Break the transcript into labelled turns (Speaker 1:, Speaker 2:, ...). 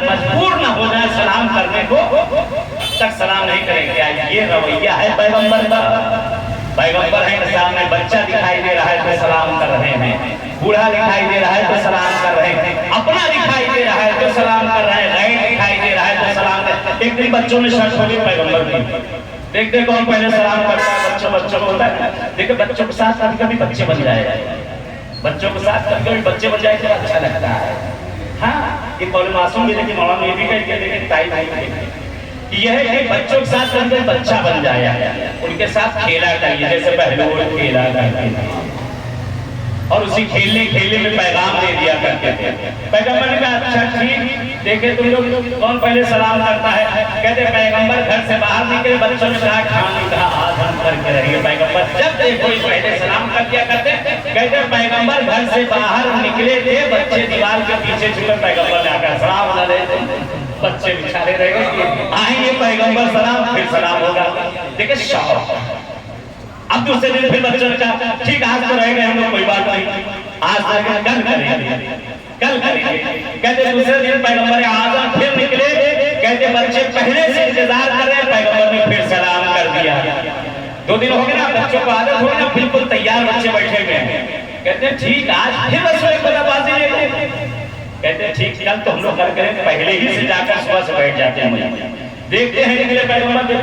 Speaker 1: मजबूर न हो जाए सलाम करने को तक सलाम नहीं करेंगे। ये रवैया है पैगंबर का। पैगंबर है, सामने बच्चा दिखाई दे रहा है तो सलाम कर रहे हैं, बूढ़ा दिखाई दे रहा है तो सलाम कर रहे हैं, अपना दिखाई दे रहा है तो सलाम कर रहे हैं, गैर दिखाई दे रहा है तो सलाम कर। एक दिन बच्चों में शर्त होगी पैगंबर की, देखते कौन पहले सलाम करता है। बच्चों को होता है, देखिए बच्चों के साथ कभी कभी बच्चे बन जाए, बच्चों के साथ कभी कभी बच्चे बन जाए तो अच्छा लगता है। हाँ, ये कौन मासूम भी, लेकिन मौलाना ये भी कहते हैं, लेकिन ताई भाई यह है कि बच्चों के साथ कभी बच्चा बन जाए, उनके साथ खेला करिए, जैसे पहलू खेला करते और उसी खेलने खेलने में पैगाम दे दिया करते थे। पैगंबर ने कहा अच्छा ठीक, देखे तुम लोग कौन पहले सलाम करता है। कहते पैगंबर घर से बाहर निकले, बच्चों ने कहा खान ने कहा आदम करके रहिए। पैगंबर जब देखो पहले सलाम कर दिया करते। कहते पैगंबर घर से बाहर निकले थे, बच्चे दीवार के पीछे छुपे, पैगंबर ने आकर सलाम न दे, बच्चे बिचारे रह गए, आएंगे पैगंबर सलाम, फिर सलाम होगा। देखिए शौक। अब दूसरे दिन फिर बच्चों ने कहा ठीक आज तो रह गए हम लोग, कोई बात नहीं, आज कल करेंगे, कल करेंगे। कहते दूसरे दिन पैगंबर आजम फिर निकले, कहते बच्चे पहले से इंतजार कर रहे हैं, पैगंबर ने फिर सलाम कर दिया। 2 दिन हो गए ना, बच्चों को आदत हो गई ना, बिल्कुल तैयार बच्चे बैठे हुए हैं। कहते ठीक आज फिर रसोई को नवाजी लेते, कहते ठीक कल तो हम लोग कल करेंगे, पहले ही से जाकर सुबह से बैठ जाते हैं। देखते हैं निकले पैगंबर